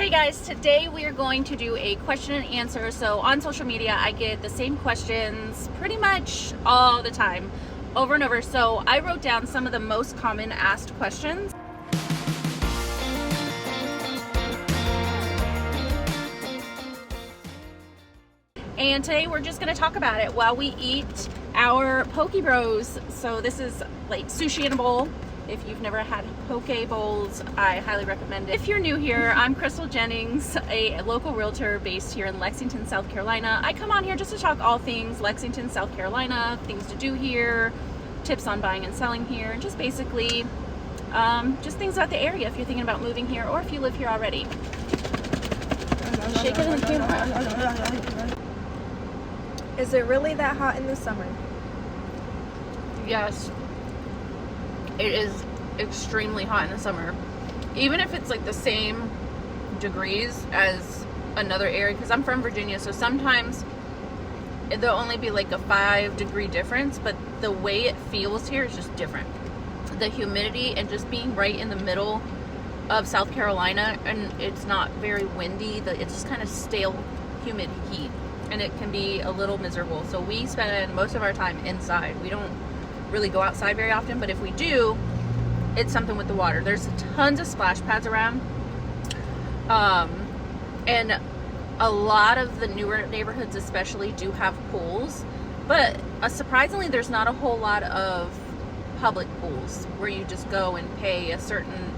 Hey guys, today we are going to do a question and answer. So on social media, I get the same questions pretty much all the time, over and over. So I wrote down some of the most common asked questions. And today we're just going to talk about it while we eat our Poke Bros. So this is like sushi in a bowl. If you've never had poke bowls, I highly recommend it. If you're new here, I'm Jennings, a local realtor based here in Lexington, South Carolina. I come on here just to talk all things Lexington, South Carolina, things to do here, tips on buying and selling here, and just basically just things about the area if you're thinking about moving here or if you live here already. Shake it in the camera. Is it really that hot in the summer? Yes. It is extremely hot in the summer. Even if it's like the same degrees as another area, because I'm from Virginia, so sometimes there'll only be like a 5-degree difference, but the way it feels here is just different. The humidity and just being right in the middle of South Carolina, and it's not very windy, it's just kind of stale, humid heat, and it can be a little miserable. So we spend most of our time inside. We don't really go outside very often, but if we do, it's something with the water. There's tons of splash pads around, and a lot of the newer neighborhoods especially do have pools, but surprisingly there's not a whole lot of public pools where you just go and pay a certain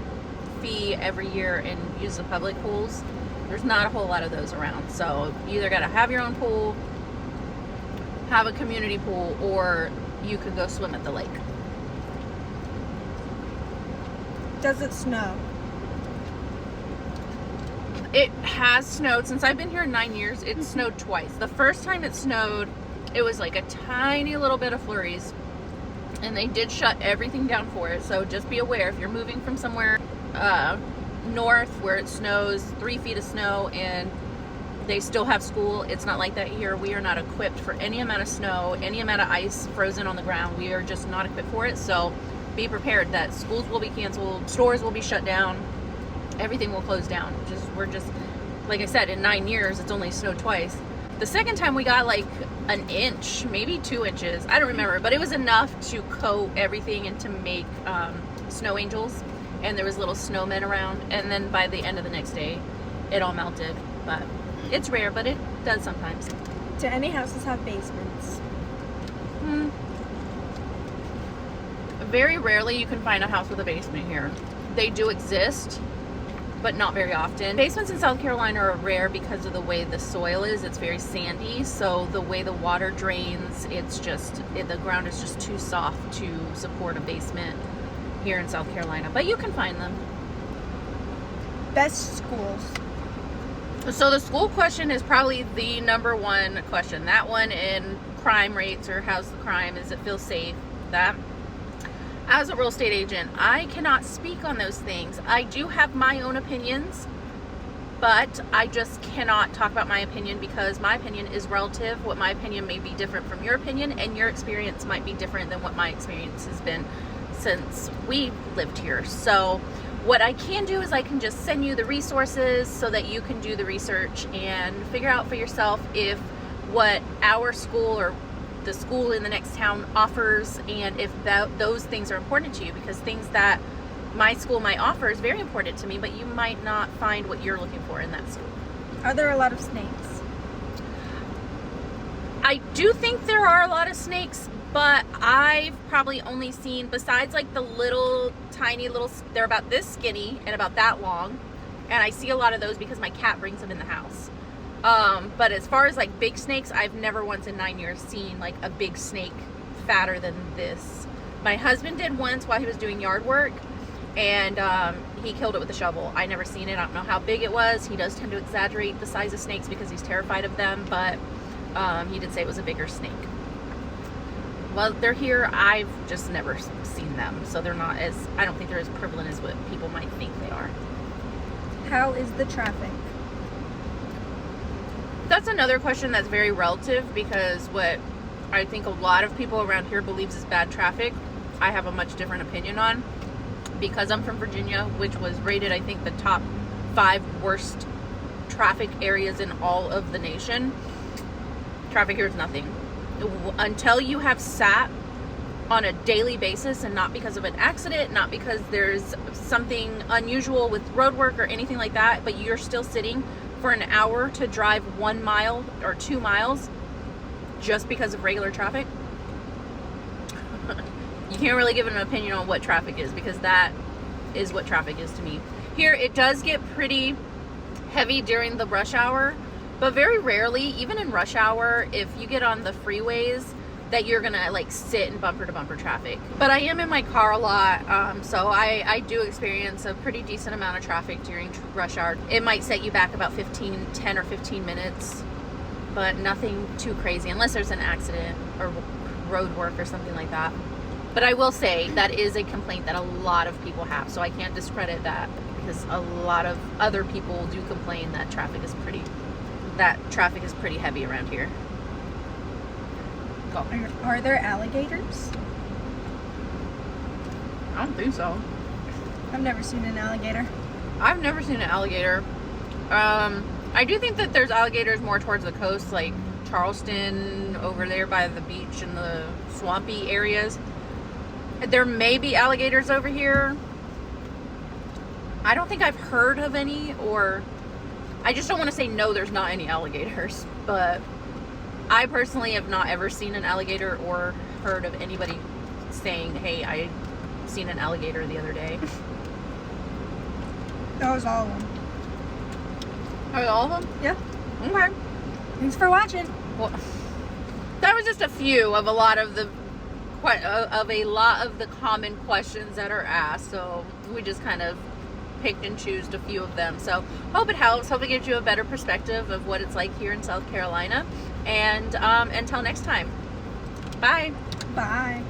fee every year and use the public pools. There's not a whole lot of those around, so you either got to have your own pool, have a community pool, or you could go swim at the lake. Does it snow? It has snowed since I've been here 9 years. It snowed twice. The first time it snowed, it was like a tiny little bit of flurries, and they did shut everything down for it. So just be aware if you're moving from somewhere north where it snows 3 feet of snow and they still have school. It's not like that here. We are not equipped for any amount of snow, any amount of ice frozen on the ground. We are just not equipped for it. So be prepared that schools will be canceled, stores will be shut down, everything will close down. We're just, like I said, in 9 years, it's only snowed twice. The second time we got like an inch, maybe 2 inches. I don't remember, but it was enough to coat everything and to make snow angels. And there was little snowmen around. And then by the end of the next day, it all melted. But it's rare, but it does sometimes. Do any houses have basements? Very rarely you can find a house with a basement here. They do exist, but not very often. Basements in South Carolina are rare because of the way the soil is. It's very sandy, so the way the water drains, the ground is just too soft to support a basement here in South Carolina, but you can find them. Best schools. So the school question is probably the number one question. That one in crime rates, or how's the crime, does it feel safe? That. As a real estate agent, I cannot speak on those things. I do have my own opinions, but I just cannot talk about my opinion because my opinion is relative. What my opinion may be different from your opinion, and your experience might be different than what my experience has been since we lived here. So what I can do is I can just send you the resources so that you can do the research and figure out for yourself if what our school or the school in the next town offers, and if those things are important to you, because things that my school might offer is very important to me, but you might not find what you're looking for in that school. Are there a lot of snakes? I do think there are a lot of snakes, but I've probably only seen, besides like the little tiny little, they're about this skinny and about that long, and I see a lot of those because my cat brings them in the house. But as far as like big snakes, I've never once in 9 years seen like a big snake fatter than this. My husband did once while he was doing yard work, and he killed it with a shovel. I never seen it. I don't know how big it was. He does tend to exaggerate the size of snakes because he's terrified of them, but he did say it was a bigger snake. Well, they're here. I've just never seen them, so they're not as, I don't think they're as prevalent as what people might think they are. How is the traffic? That's another question that's very relative, because what I think a lot of people around here believes is bad traffic, I have a much different opinion on, because I'm from Virginia, which was rated, I think, the top 5 worst traffic areas in all of the nation, traffic here is nothing. Until you have sat on a daily basis, and not because of an accident, not because there's something unusual with road work or anything like that, but you're still sitting for an hour to drive 1 mile or 2 miles just because of regular traffic, you can't really give an opinion on what traffic is, because that is what traffic is to me. Here, it does get pretty heavy during the rush hour, but very rarely, even in rush hour, if you get on the freeways, that you're gonna like sit in bumper to bumper traffic. But I am in my car a lot, so I do experience a pretty decent amount of traffic during rush hour. It might set you back about 10 or 15 minutes, but nothing too crazy, unless there's an accident or road work or something like that. But I will say that is a complaint that a lot of people have, so I can't discredit that, because a lot of other people do complain that traffic is pretty heavy around here. Go. Are there alligators? I don't think so. I've never seen an alligator. I've never seen an alligator. I do think that there's alligators more towards the coast, like Charleston, over there by the beach and the swampy areas. There may be alligators over here. I don't think I've heard of any, or I just don't want to say no, there's not any alligators, but I personally have not ever seen an alligator or heard of anybody saying, hey, I seen an alligator the other day. That was all of them. Are all of them? Yeah. Okay. Thanks for watching. Well, that was just a few of a lot of the common questions that are asked. So we just kind of picked and chose a few of them. So hope it helps. Hope it gives you a better perspective of what it's like here in South Carolina. And until next time, bye. Bye.